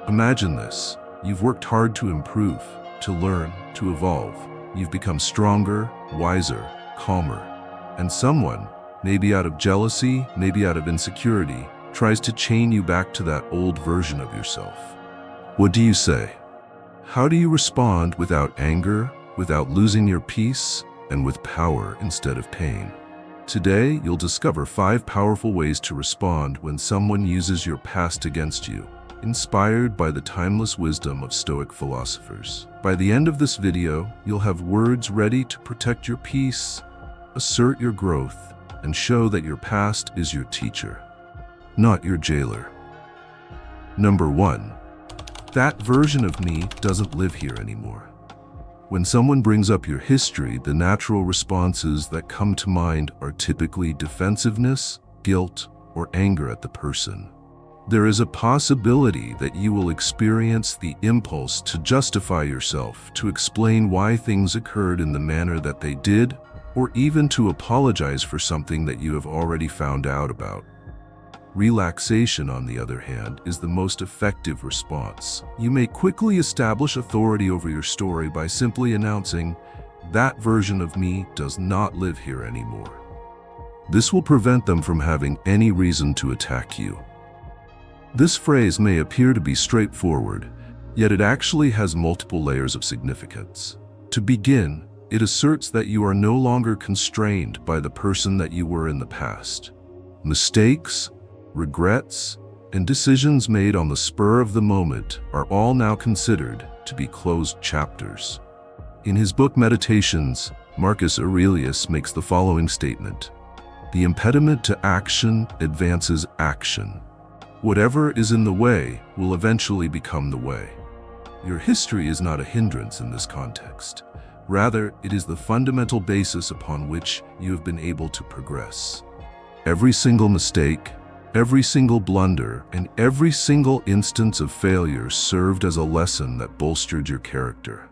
Imagine this. You've worked hard to improve, to learn, to evolve. You've become stronger, wiser, calmer. And someone, maybe out of jealousy, maybe out of insecurity, tries to chain you back to that old version of yourself. What do you say? How do you respond without anger, without losing your peace, and with power instead of pain? Today, you'll discover 5 powerful ways to respond when someone uses your past against you, inspired by the timeless wisdom of Stoic philosophers. By the end of this video, you'll have words ready to protect your peace, assert your growth, and show that your past is your teacher, not your jailer. Number 1. That version of me doesn't live here anymore. When someone brings up your history, the natural responses that come to mind are typically defensiveness, guilt, or anger at the person. There is a possibility that you will experience the impulse to justify yourself, to explain why things occurred in the manner that they did, or even to apologize for something that you have already found out about. Relaxation, on the other hand, is the most effective response. You may quickly establish authority over your story by simply announcing, "That version of me does not live here anymore." This will prevent them from having any reason to attack you. This phrase may appear to be straightforward, yet it actually has multiple layers of significance. To begin, it asserts that you are no longer constrained by the person that you were in the past. Mistakes, regrets, and decisions made on the spur of the moment are all now considered to be closed chapters. In his book Meditations, Marcus Aurelius makes the following statement: "The impediment to action advances action. Whatever is in the way will eventually become the way." Your history is not a hindrance in this context. Rather, it is the fundamental basis upon which you have been able to progress. Every single mistake, every single blunder, and every single instance of failure served as a lesson that bolstered your character.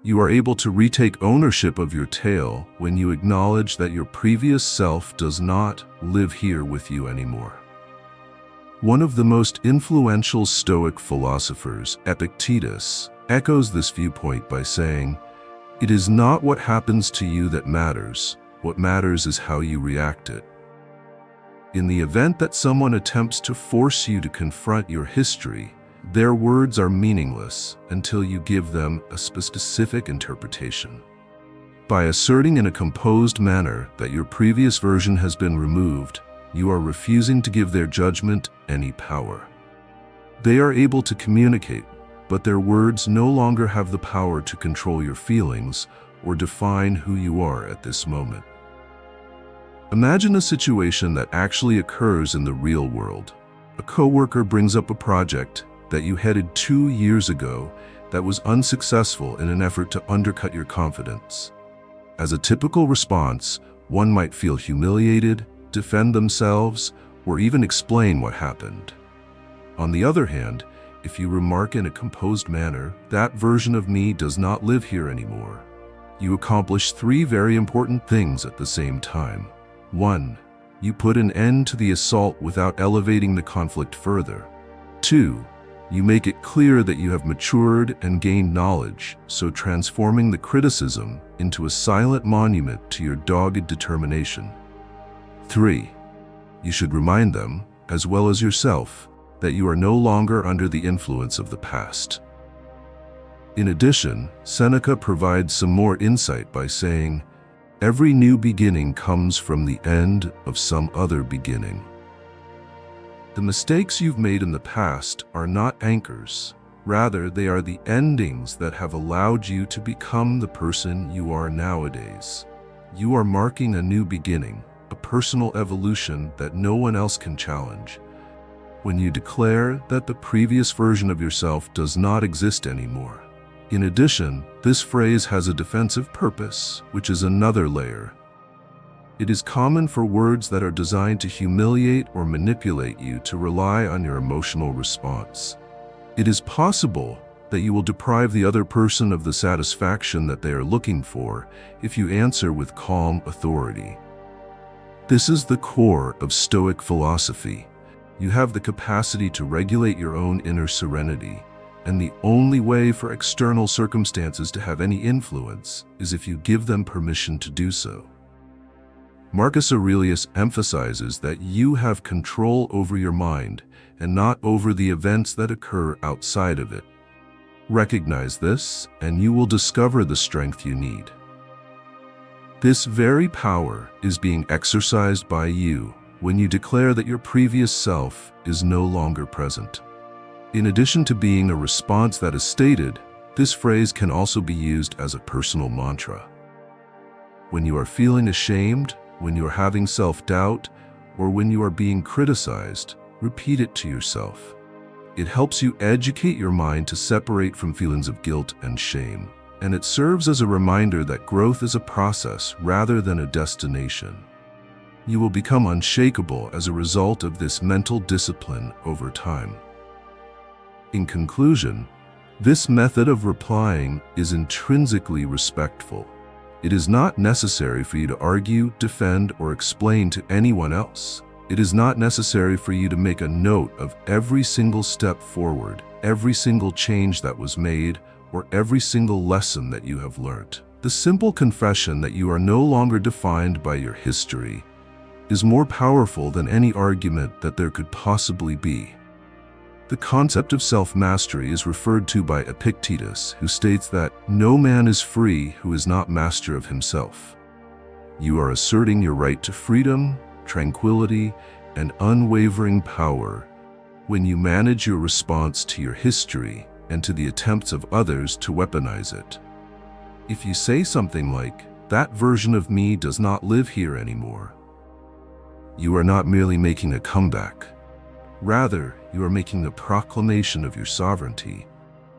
You are able to retake ownership of your tale when you acknowledge that your previous self does not live here with you anymore. One of the most influential Stoic philosophers, Epictetus, echoes this viewpoint by saying, "It is not what happens to you that matters. What matters is how you react it." In the event that someone attempts to force you to confront your history, their words are meaningless until you give them a specific interpretation. By asserting in a composed manner that your previous version has been removed, you are refusing to give their judgment any power. They are able to communicate, but their words no longer have the power to control your feelings or define who you are at this moment. Imagine a situation that actually occurs in the real world. A coworker brings up a project that you headed 2 years ago that was unsuccessful in an effort to undercut your confidence. As a typical response, one might feel humiliated, defend themselves, or even explain what happened. On the other hand, if you remark in a composed manner, "That version of me does not live here anymore," you accomplish 3 very important things at the same time. 1. You put an end to the assault without elevating the conflict further. 2. You make it clear that you have matured and gained knowledge, so transforming the criticism into a silent monument to your dogged determination. 3. You should remind them, as well as yourself, that you are no longer under the influence of the past. In addition, Seneca provides some more insight by saying, "Every new beginning comes from the end of some other beginning." The mistakes you've made in the past are not anchors. Rather, they are the endings that have allowed you to become the person you are nowadays. You are marking a new beginning, a personal evolution that no one else can challenge. When you declare that the previous version of yourself does not exist anymore. In addition, this phrase has a defensive purpose, which is another layer. It is common for words that are designed to humiliate or manipulate you to rely on your emotional response. It is possible that you will deprive the other person of the satisfaction that they are looking for if you answer with calm authority. This is the core of Stoic philosophy. You have the capacity to regulate your own inner serenity, and the only way for external circumstances to have any influence is if you give them permission to do so. Marcus Aurelius emphasizes that you have control over your mind and not over the events that occur outside of it. Recognize this, and you will discover the strength you need. This very power is being exercised by you when you declare that your previous self is no longer present. In addition to being a response that is stated, this phrase can also be used as a personal mantra. When you are feeling ashamed, when you are having self-doubt, or when you are being criticized, repeat it to yourself. It helps you educate your mind to separate from feelings of guilt and shame, and it serves as a reminder that growth is a process rather than a destination. You will become unshakable as a result of this mental discipline over time. In conclusion, this method of replying is intrinsically respectful. It is not necessary for you to argue, defend, or explain to anyone else. It is not necessary for you to make a note of every single step forward, every single change that was made, or every single lesson that you have learned. The simple confession that you are no longer defined by your history is more powerful than any argument that there could possibly be. The concept of self-mastery is referred to by Epictetus, who states that no man is free who is not master of himself. You are asserting your right to freedom, tranquility, and unwavering power when you manage your response to your history and to the attempts of others to weaponize it. If you say something like, "That version of me does not live here anymore," you are not merely making a comeback. Rather, you are making a proclamation of your sovereignty.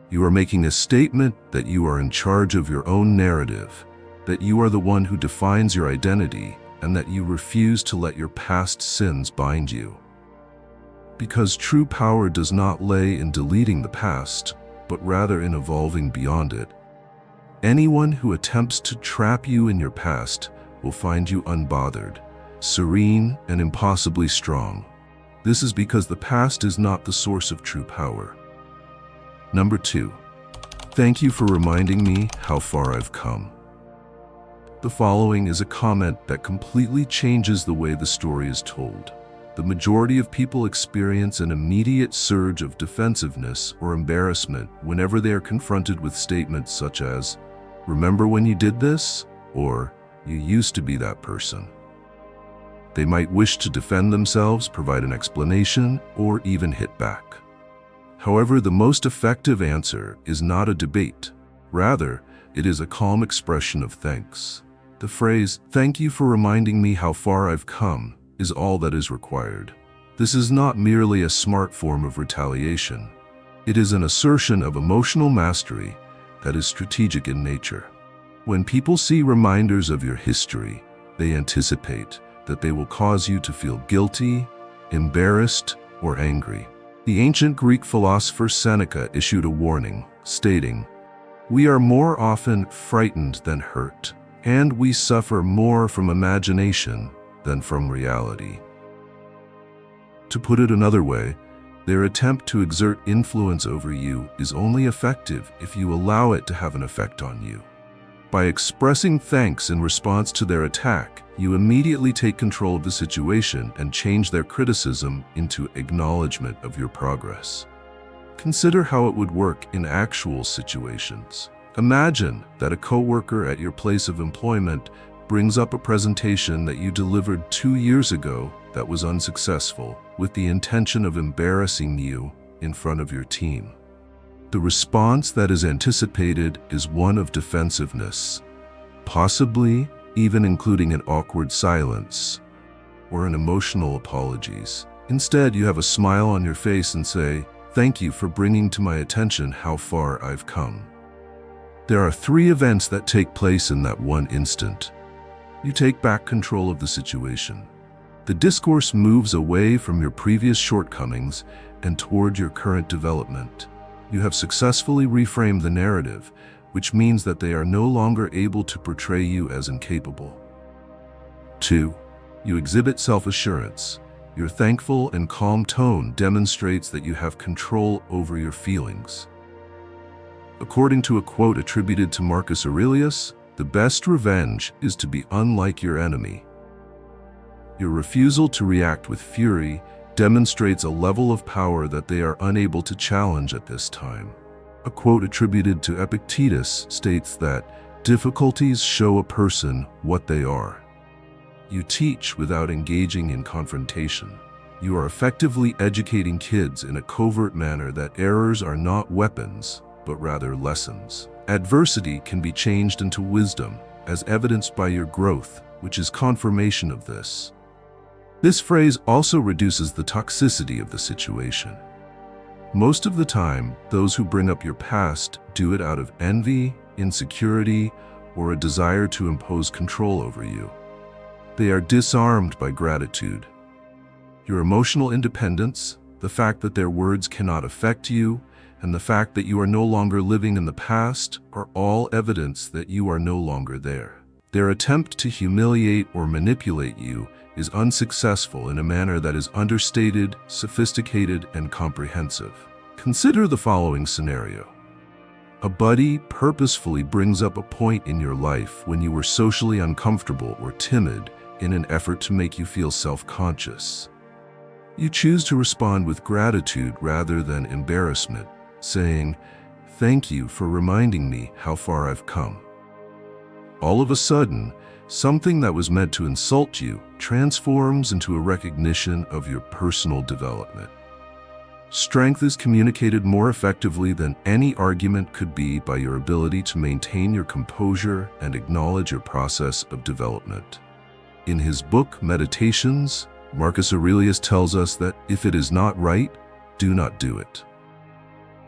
You are making a statement that you are in charge of your own narrative, that you are the one who defines your identity, and that you refuse to let your past sins bind you. Because true power does not lay in deleting the past, but rather in evolving beyond it. Anyone who attempts to trap you in your past will find you unbothered, serene, and impossibly strong. This is because the past is not the source of true power. Number 2. Thank you for reminding me how far I've come. The following is a comment that completely changes the way the story is told. The majority of people experience an immediate surge of defensiveness or embarrassment whenever they are confronted with statements such as, "Remember when you did this?" or "You used to be that person." They might wish to defend themselves, provide an explanation, or even hit back. However, the most effective answer is not a debate. Rather, it is a calm expression of thanks. The phrase, "Thank you for reminding me how far I've come," is all that is required. This is not merely a smart form of retaliation. It is an assertion of emotional mastery that is strategic in nature. When people see reminders of your history, they anticipate that they will cause you to feel guilty, embarrassed, or angry. The ancient Greek philosopher Seneca issued a warning, stating, "We are more often frightened than hurt, and we suffer more from imagination than from reality." To put it another way, their attempt to exert influence over you is only effective if you allow it to have an effect on you. By expressing thanks in response to their attack, you immediately take control of the situation and change their criticism into acknowledgement of your progress. Consider how it would work in actual situations. Imagine that a coworker at your place of employment brings up a presentation that you delivered 2 years ago that was unsuccessful, with the intention of embarrassing you in front of your team. The response that is anticipated is one of defensiveness, possibly even including an awkward silence or an emotional apologies. Instead, you have a smile on your face and say, "Thank you for bringing to my attention how far I've come." There are 3 events that take place in that one instant. You take back control of the situation. The discourse moves away from your previous shortcomings and toward your current development. You have successfully reframed the narrative, which means that they are no longer able to portray you as incapable. 2. You exhibit self-assurance. Your thankful and calm tone demonstrates that you have control over your feelings. According to a quote attributed to Marcus Aurelius, the best revenge is to be unlike your enemy. Your refusal to react with fury demonstrates a level of power that they are unable to challenge at this time. A quote attributed to Epictetus states that difficulties show a person what they are. You teach without engaging in confrontation. You are effectively educating kids in a covert manner that errors are not weapons, but rather lessons. Adversity can be changed into wisdom, as evidenced by your growth, which is confirmation of this. This phrase also reduces the toxicity of the situation. Most of the time, those who bring up your past do it out of envy, insecurity, or a desire to impose control over you. They are disarmed by gratitude. Your emotional independence, the fact that their words cannot affect you, and the fact that you are no longer living in the past are all evidence that you are no longer there. Their attempt to humiliate or manipulate you is unsuccessful in a manner that is understated, sophisticated, and comprehensive. Consider the following scenario. A buddy purposefully brings up a point in your life when you were socially uncomfortable or timid in an effort to make you feel self-conscious. You choose to respond with gratitude rather than embarrassment, saying, "Thank you for reminding me how far I've come." All of a sudden, something that was meant to insult you transforms into a recognition of your personal development. Strength is communicated more effectively than any argument could be by your ability to maintain your composure and acknowledge your process of development. In his book, Meditations, Marcus Aurelius tells us that if it is not right, do not do it.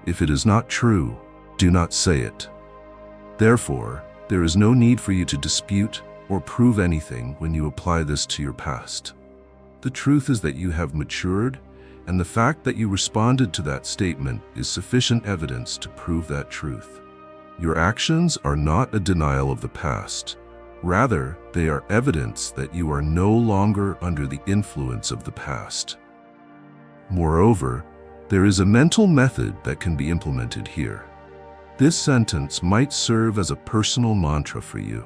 If it is not true, do not say it. Therefore, there is no need for you to dispute or prove anything when you apply this to your past. The truth is that you have matured, and the fact that you responded to that statement is sufficient evidence to prove that truth. Your actions are not a denial of the past. Rather, they are evidence that you are no longer under the influence of the past. Moreover, there is a mental method that can be implemented here. This sentence might serve as a personal mantra for you.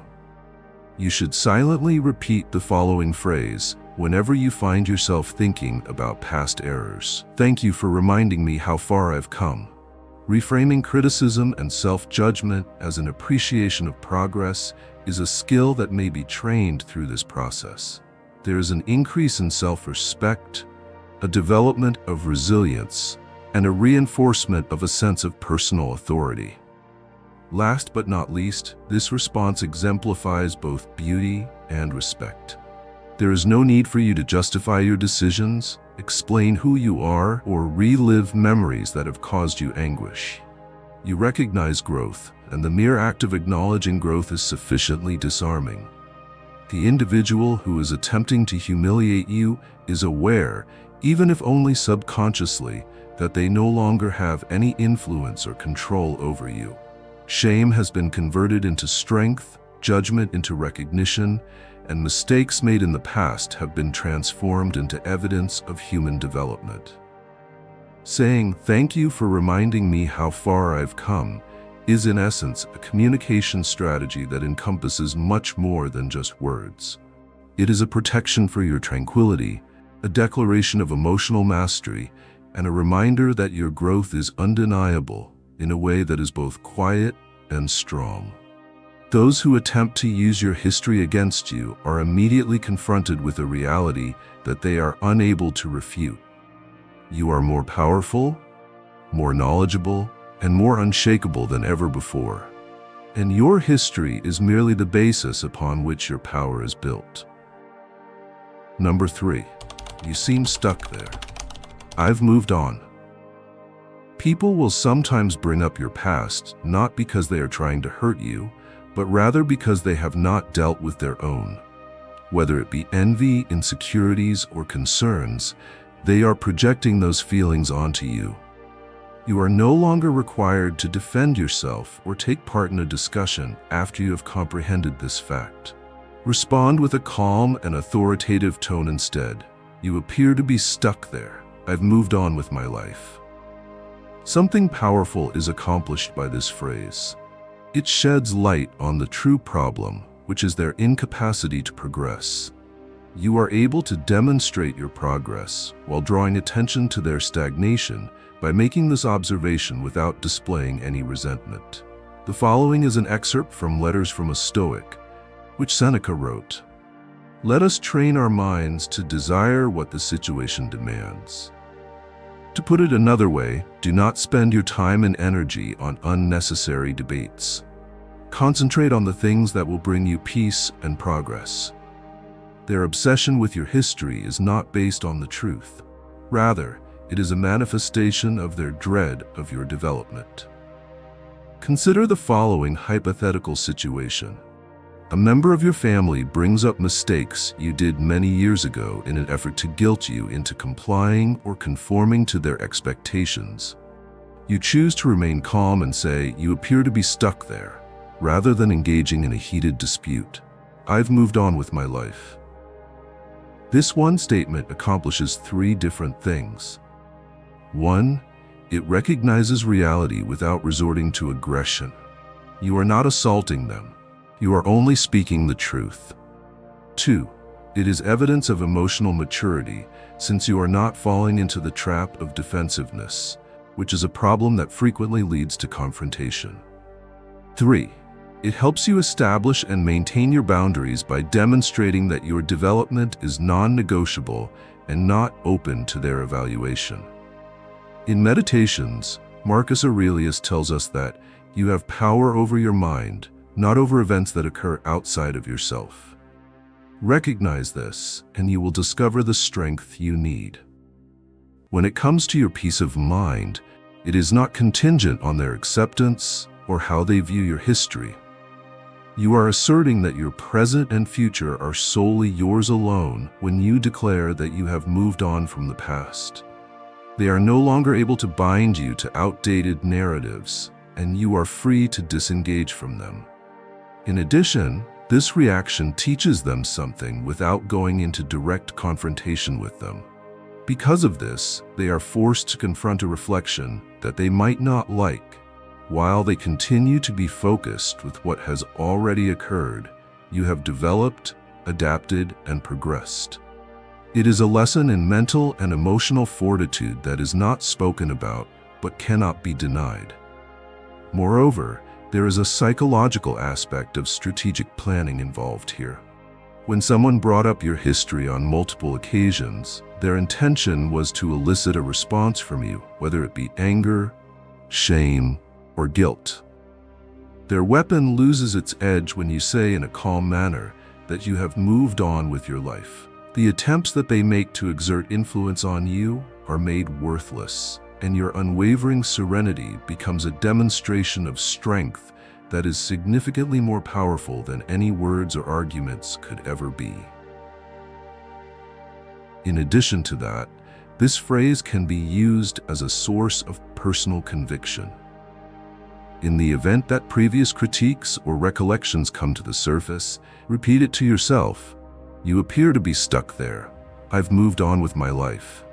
You should silently repeat the following phrase whenever you find yourself thinking about past errors. "Thank you for reminding me how far I've come." Reframing criticism and self-judgment as an appreciation of progress is a skill that may be trained through this process. There is an increase in self-respect, a development of resilience, and a reinforcement of a sense of personal authority. Last but not least, this response exemplifies both beauty and respect. There is no need for you to justify your decisions, explain who you are, or relive memories that have caused you anguish. You recognize growth, and the mere act of acknowledging growth is sufficiently disarming. The individual who is attempting to humiliate you is aware, even if only subconsciously, that they no longer have any influence or control over you. Shame has been converted into strength, judgment into recognition, and mistakes made in the past have been transformed into evidence of human development. Saying, "Thank you for reminding me how far I've come," is in essence a communication strategy that encompasses much more than just words. It is a protection for your tranquility, a declaration of emotional mastery, and a reminder that your growth is undeniable in a way that is both quiet and strong. Those who attempt to use your history against you are immediately confronted with a reality that they are unable to refute. You are more powerful, more knowledgeable, and more unshakable than ever before. And your history is merely the basis upon which your power is built. Number 3. You seem stuck there. I've moved on. People will sometimes bring up your past, not because they are trying to hurt you, but rather because they have not dealt with their own. Whether it be envy, insecurities, or concerns, they are projecting those feelings onto you. You are no longer required to defend yourself or take part in a discussion after you have comprehended this fact. Respond with a calm and authoritative tone instead. You appear to be stuck there. I've moved on with my life. Something powerful is accomplished by this phrase. It sheds light on the true problem, which is their incapacity to progress. You are able to demonstrate your progress while drawing attention to their stagnation by making this observation without displaying any resentment. The following is an excerpt from Letters from a Stoic, which Seneca wrote. Let us train our minds to desire what the situation demands. To put it another way, do not spend your time and energy on unnecessary debates. Concentrate on the things that will bring you peace and progress. Their obsession with your history is not based on the truth. Rather, it is a manifestation of their dread of your development. Consider the following hypothetical situation. A member of your family brings up mistakes you did many years ago in an effort to guilt you into complying or conforming to their expectations. You choose to remain calm and say, you appear to be stuck there, rather than engaging in a heated dispute. I've moved on with my life. This one statement accomplishes three different things. 1. It recognizes reality without resorting to aggression. You are not assaulting them. You are only speaking the truth. 2. It is evidence of emotional maturity, since you are not falling into the trap of defensiveness, which is a problem that frequently leads to confrontation. 3. It helps you establish and maintain your boundaries by demonstrating that your development is non-negotiable and not open to their evaluation. In Meditations, Marcus Aurelius tells us that you have power over your mind, not over events that occur outside of yourself. Recognize this, and you will discover the strength you need. When it comes to your peace of mind, it is not contingent on their acceptance or how they view your history. You are asserting that your present and future are solely yours alone when you declare that you have moved on from the past. They are no longer able to bind you to outdated narratives, and you are free to disengage from them. In addition, this reaction teaches them something without going into direct confrontation with them. Because of this, they are forced to confront a reflection that they might not like. While they continue to be focused with what has already occurred, you have developed, adapted, and progressed. It is a lesson in mental and emotional fortitude that is not spoken about but cannot be denied. Moreover, there is a psychological aspect of strategic planning involved here. When someone brought up your history on multiple occasions, their intention was to elicit a response from you, whether it be anger, shame, or guilt. Their weapon loses its edge when you say in a calm manner that you have moved on with your life. The attempts that they make to exert influence on you are made worthless, and your unwavering serenity becomes a demonstration of strength that is significantly more powerful than any words or arguments could ever be. In addition to that, this phrase can be used as a source of personal conviction. In the event that previous critiques or recollections come to the surface, repeat it to yourself. You appear to be stuck there. I've moved on with my life.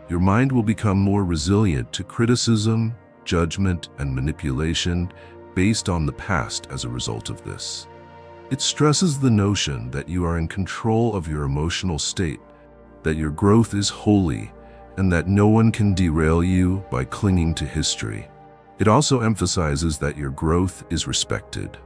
Your mind will become more resilient to criticism, judgment, and manipulation based on the past as a result of this. It stresses the notion that you are in control of your emotional state, that your growth is holy, and that no one can derail you by clinging to history. It also emphasizes that your growth is respected.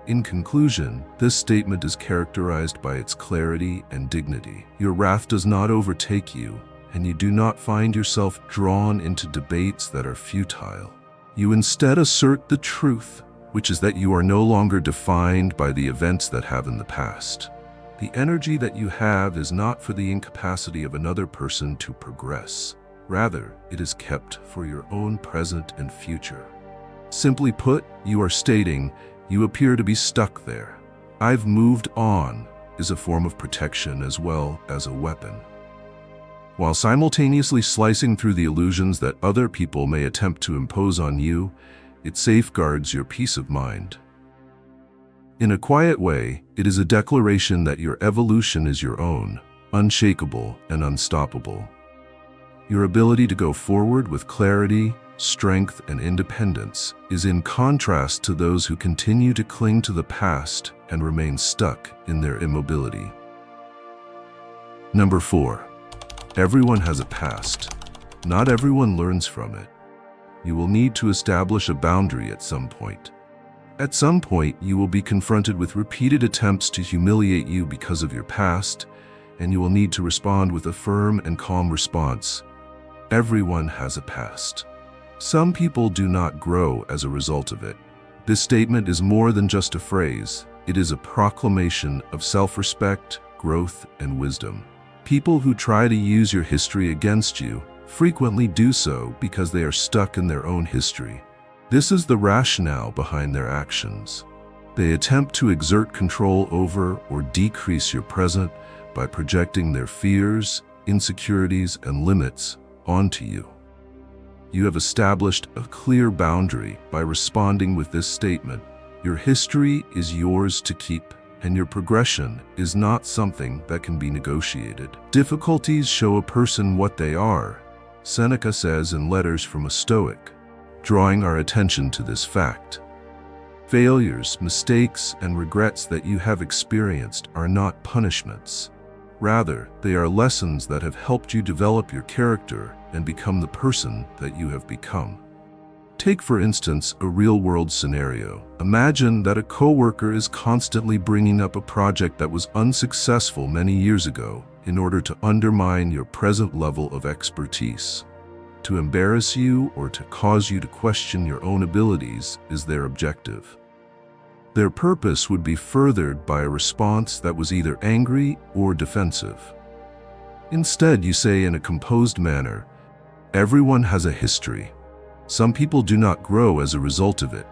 In conclusion, this statement is characterized by its clarity and dignity. Your wrath does not overtake you, and you do not find yourself drawn into debates that are futile. You instead assert the truth, which is that you are no longer defined by the events that have in the past. The energy that you have is not for the incapacity of another person to progress. Rather, it is kept for your own present and future. Simply put, you are stating, you appear to be stuck there. I've moved on is a form of protection as well as a weapon. While simultaneously slicing through the illusions that other people may attempt to impose on you, it safeguards your peace of mind. In a quiet way, it is a declaration that your evolution is your own, unshakable and unstoppable. Your ability to go forward with clarity, strength, and independence is in contrast to those who continue to cling to the past and remain stuck in their immobility. Number 4. Everyone has a past. Not everyone learns from it. You will need to establish a boundary at some point. At some point, you will be confronted with repeated attempts to humiliate you because of your past, and you will need to respond with a firm and calm response. Everyone has a past. Some people do not grow as a result of it. This statement is more than just a phrase. It is a proclamation of self-respect, growth, and wisdom. People who try to use your history against you frequently do so because they are stuck in their own history. This is the rationale behind their actions. They attempt to exert control over or decrease your present by projecting their fears, insecurities, and limits onto you. You have established a clear boundary by responding with this statement. Your history is yours to keep, and your progression is not something that can be negotiated. Difficulties show a person what they are, Seneca says in Letters from a Stoic, drawing our attention to this fact. Failures, mistakes, and regrets that you have experienced are not punishments. Rather, they are lessons that have helped you develop your character and become the person that you have become. Take, for instance, a real-world scenario. Imagine that a coworker is constantly bringing up a project that was unsuccessful many years ago in order to undermine your present level of expertise. To embarrass you or to cause you to question your own abilities is their objective. Their purpose would be furthered by a response that was either angry or defensive. Instead, you say in a composed manner, "Everyone has a history. Some people do not grow as a result of it."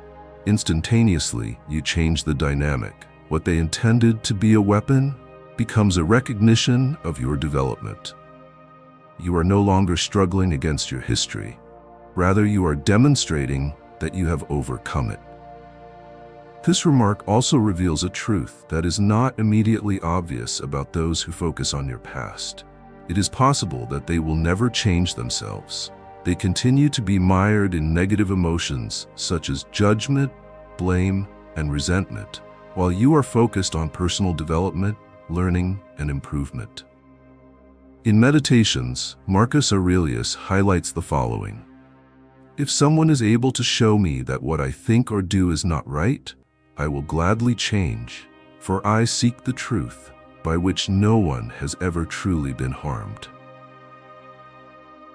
Instantaneously, you change the dynamic. What they intended to be a weapon becomes a recognition of your development. You are no longer struggling against your history. Rather, you are demonstrating that you have overcome it. This remark also reveals a truth that is not immediately obvious about those who focus on your past. It is possible that they will never change themselves. They continue to be mired in negative emotions such as judgment, blame, and resentment, while you are focused on personal development, learning, and improvement. In Meditations, Marcus Aurelius highlights the following: "If someone is able to show me that what I think or do is not right, I will gladly change, for I seek the truth, by which no one has ever truly been harmed."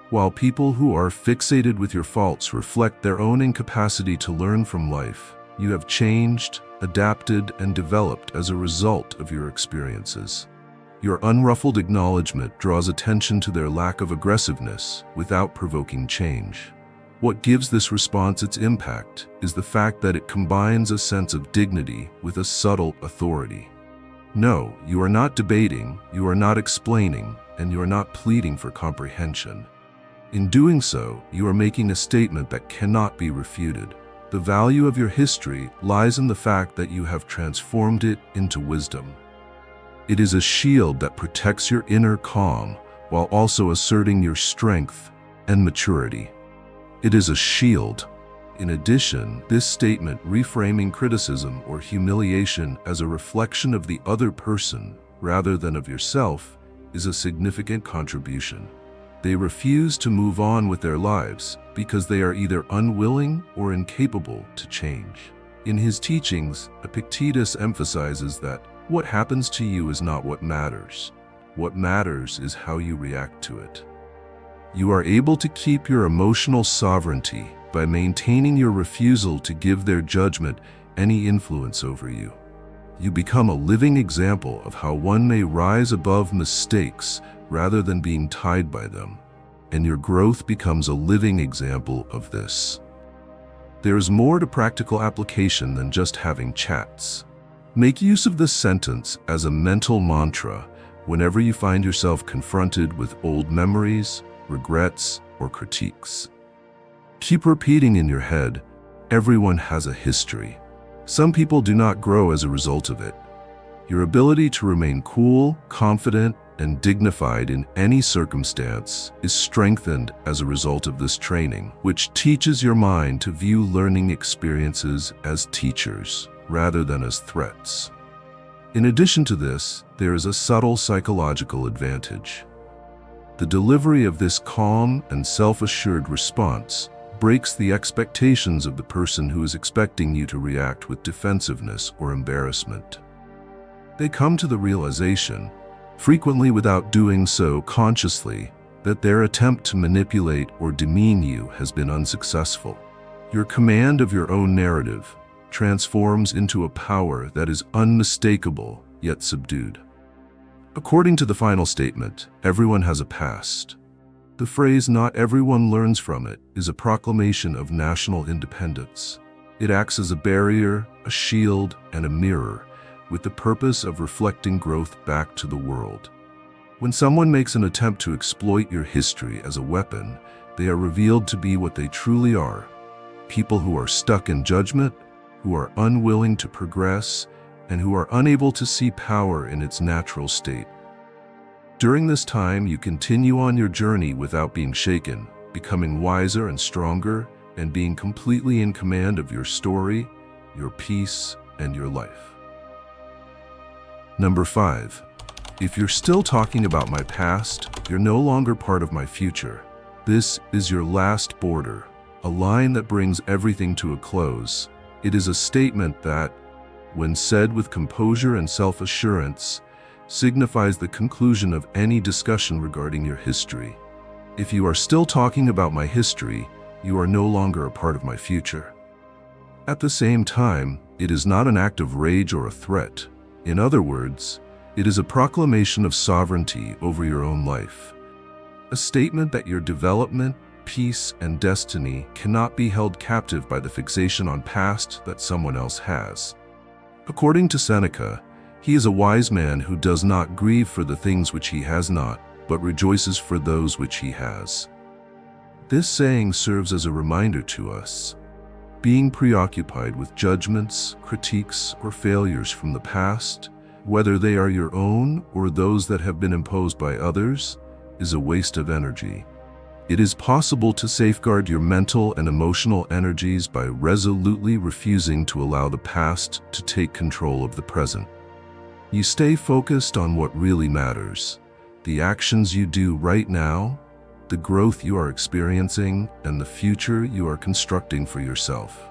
While people who are fixated with your faults reflect their own incapacity to learn from life, you have changed, adapted, and developed as a result of your experiences. Your unruffled acknowledgement draws attention to their lack of aggressiveness without provoking change. What gives this response its impact is the fact that it combines a sense of dignity with a subtle authority. No, you are not debating, you are not explaining, and you are not pleading for comprehension. In doing so, you are making a statement that cannot be refuted. The value of your history lies in the fact that you have transformed it into wisdom. It is a shield that protects your inner calm while also asserting your strength and maturity. It is a shield. In addition, this statement, reframing criticism or humiliation as a reflection of the other person rather than of yourself, is a significant contribution. They refuse to move on with their lives because they are either unwilling or incapable to change. In his teachings, Epictetus emphasizes that what happens to you is not what matters. What matters is how you react to it. You are able to keep your emotional sovereignty by maintaining your refusal to give their judgment any influence over you. You become a living example of how one may rise above mistakes rather than being tied by them, and your growth becomes a living example of this. There is more to practical application than just having chats. Make use of this sentence as a mental mantra whenever you find yourself confronted with old memories, regrets, or critiques. Keep repeating in your head, "Everyone has a history. Some people do not grow as a result of it." Your ability to remain cool, confident, and dignified in any circumstance is strengthened as a result of this training, which teaches your mind to view learning experiences as teachers rather than as threats. In addition to this, there is a subtle psychological advantage. The delivery of this calm and self-assured response breaks the expectations of the person who is expecting you to react with defensiveness or embarrassment. They come to the realization, frequently without doing so consciously, that their attempt to manipulate or demean you has been unsuccessful. Your command of your own narrative transforms into a power that is unmistakable yet subdued. According to the final statement, everyone has a past. The phrase "not everyone learns from it" is a proclamation of national independence. It acts as a barrier, a shield, and a mirror, with the purpose of reflecting growth back to the world. When someone makes an attempt to exploit your history as a weapon, they are revealed to be what they truly are: people who are stuck in judgment, who are unwilling to progress, and who are unable to see power in its natural state. During this time, you continue on your journey without being shaken, becoming wiser and stronger, and being completely in command of your story, your peace, and your life. Number 5. If you're still talking about my past, you're no longer part of my future. This is your last border, a line that brings everything to a close. It is a statement that, when said with composure and self-assurance, signifies the conclusion of any discussion regarding your history. If you are still talking about my history, you are no longer a part of my future. At the same time, it is not an act of rage or a threat. In other words, it is a proclamation of sovereignty over your own life. A statement that your development, peace, and destiny cannot be held captive by the fixation on past that someone else has. According to Seneca, he is a wise man who does not grieve for the things which he has not, but rejoices for those which he has. This saying serves as a reminder to us. Being preoccupied with judgments, critiques, or failures from the past, whether they are your own or those that have been imposed by others, is a waste of energy. It is possible to safeguard your mental and emotional energies by resolutely refusing to allow the past to take control of the present. You stay focused on what really matters: the actions you do right now, the growth you are experiencing, and the future you are constructing for yourself.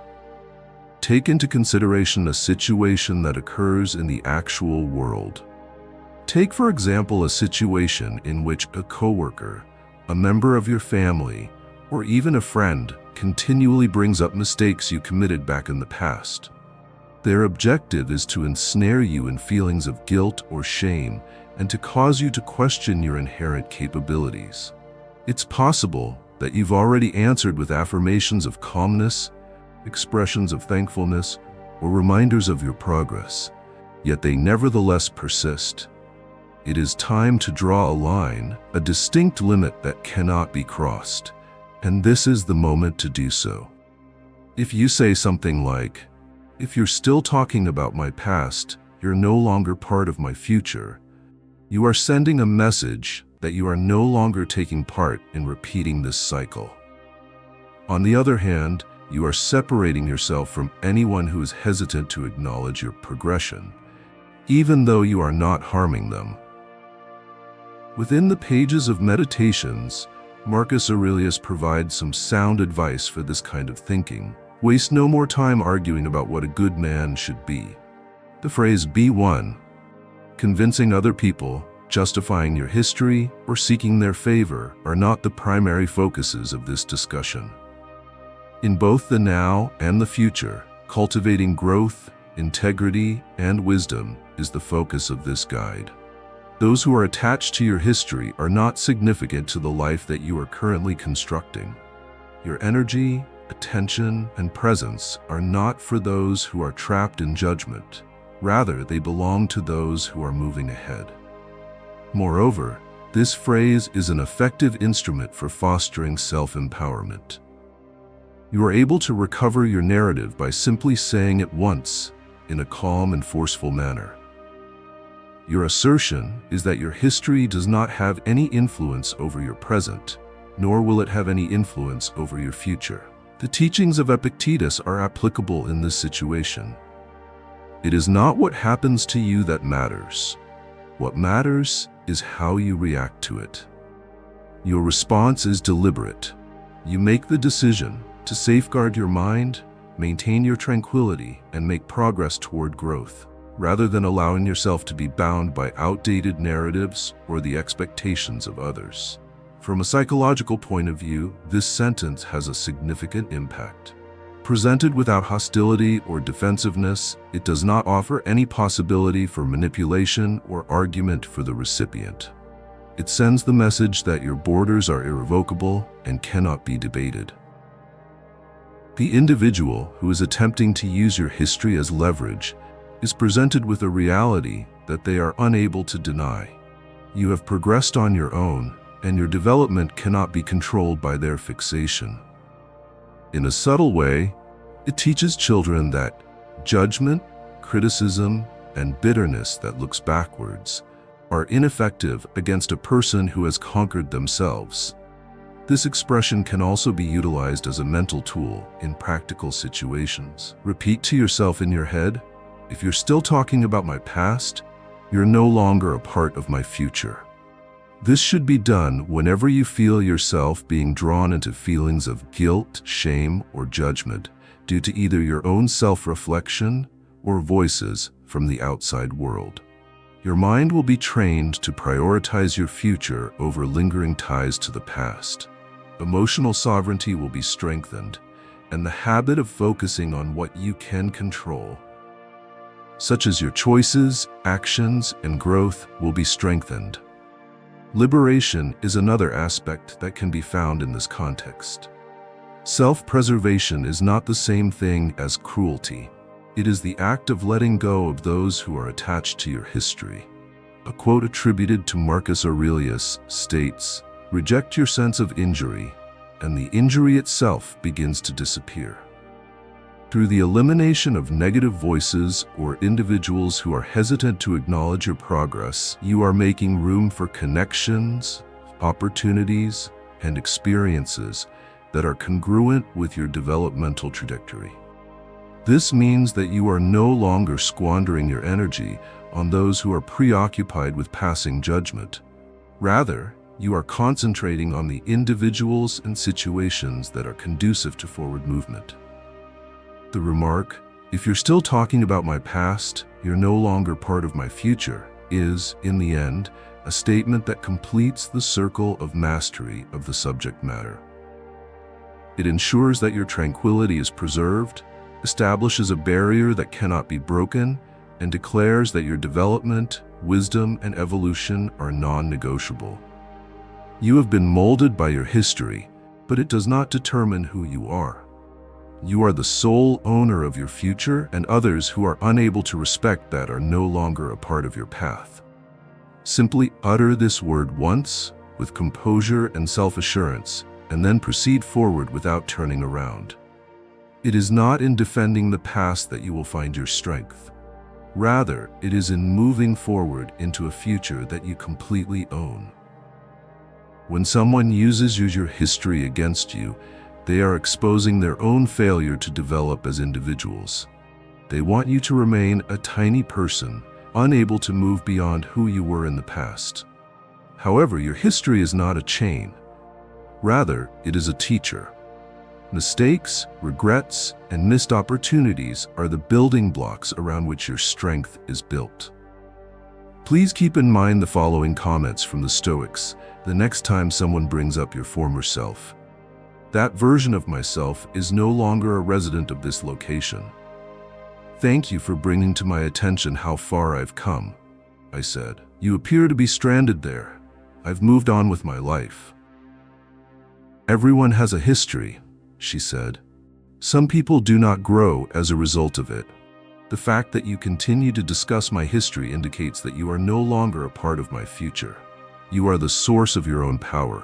Take into consideration a situation that occurs in the actual world. Take, for example, a situation in which a coworker, a member of your family, or even a friend continually brings up mistakes you committed back in the past. Their objective is to ensnare you in feelings of guilt or shame and to cause you to question your inherent capabilities. It's possible that you've already answered with affirmations of calmness, expressions of thankfulness, or reminders of your progress, yet they nevertheless persist. It is time to draw a line, a distinct limit that cannot be crossed, and this is the moment to do so. If you say something like, "If you're still talking about my past, you're no longer part of my future," you are sending a message that you are no longer taking part in repeating this cycle. On the other hand, you are separating yourself from anyone who is hesitant to acknowledge your progression, even though you are not harming them. Within the pages of Meditations, Marcus Aurelius provides some sound advice for this kind of thinking. Waste no more time arguing about what a good man should be. The phrase "be one," convincing other people, justifying your history, or seeking their favor are not the primary focuses of this discussion. In both the now and the future, cultivating growth, integrity, and wisdom is the focus of this guide. Those who are attached to your history are not significant to the life that you are currently constructing. Your energy, attention, and presence are not for those who are trapped in judgment. Rather, they belong to those who are moving ahead. Moreover, this phrase is an effective instrument for fostering self-empowerment. You are able to recover your narrative by simply saying it once in a calm and forceful manner. Your assertion is that your history does not have any influence over your present, nor will it have any influence over your future. The teachings of Epictetus are applicable in this situation. It is not what happens to you that matters. What matters is how you react to it. Your response is deliberate. You make the decision to safeguard your mind, maintain your tranquility, and make progress toward growth, rather than allowing yourself to be bound by outdated narratives or the expectations of others. From a psychological point of view, this sentence has a significant impact. Presented without hostility or defensiveness, it does not offer any possibility for manipulation or argument for the recipient. It sends the message that your borders are irrevocable and cannot be debated. The individual who is attempting to use your history as leverage is presented with a reality that they are unable to deny. You have progressed on your own, and your development cannot be controlled by their fixation. In a subtle way, it teaches children that judgment, criticism, and bitterness that looks backwards are ineffective against a person who has conquered themselves. This expression can also be utilized as a mental tool in practical situations. Repeat to yourself in your head, "If you're still talking about my past, you're no longer a part of my future." This should be done whenever you feel yourself being drawn into feelings of guilt, shame, or judgment due to either your own self-reflection or voices from the outside world. Your mind will be trained to prioritize your future over lingering ties to the past. Emotional sovereignty will be strengthened, and the habit of focusing on what you can control, such as your choices, actions, and growth, will be strengthened. Liberation is another aspect that can be found in this context. Self-preservation is not the same thing as cruelty. It is the act of letting go of those who are attached to your history. A quote attributed to Marcus Aurelius states, "Reject your sense of injury, and the injury itself begins to disappear." Through the elimination of negative voices or individuals who are hesitant to acknowledge your progress, you are making room for connections, opportunities, and experiences that are congruent with your developmental trajectory. This means that you are no longer squandering your energy on those who are preoccupied with passing judgment. Rather, you are concentrating on the individuals and situations that are conducive to forward movement. The remark, "If you're still talking about my past, you're no longer part of my future," is, in the end, a statement that completes the circle of mastery of the subject matter. It ensures that your tranquility is preserved, establishes a barrier that cannot be broken, and declares that your development, wisdom, and evolution are non-negotiable. You have been molded by your history, but it does not determine who you are. You are the sole owner of your future, and others who are unable to respect that are no longer a part of your path. Simply utter this word once, with composure and self-assurance, and then proceed forward without turning around. It is not in defending the past that you will find your strength. Rather, it is in moving forward into a future that you completely own. When someone uses your history against you, they are exposing their own failure to develop as individuals. They want you to remain a tiny person, unable to move beyond who you were in the past. However, your history is not a chain. Rather, it is a teacher. Mistakes, regrets, and missed opportunities are the building blocks around which your strength is built. Please keep in mind the following comments from the Stoics the next time someone brings up your former self. That version of myself is no longer a resident of this location. Thank you for bringing to my attention how far I've come, I said. You appear to be stranded there. I've moved on with my life. Everyone has a history, she said. Some people do not grow as a result of it. The fact that you continue to discuss my history indicates that you are no longer a part of my future. You are the source of your own power.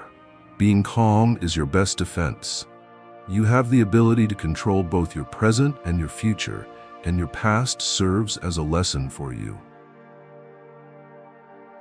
Being calm is your best defense. You have the ability to control both your present and your future, and your past serves as a lesson for you.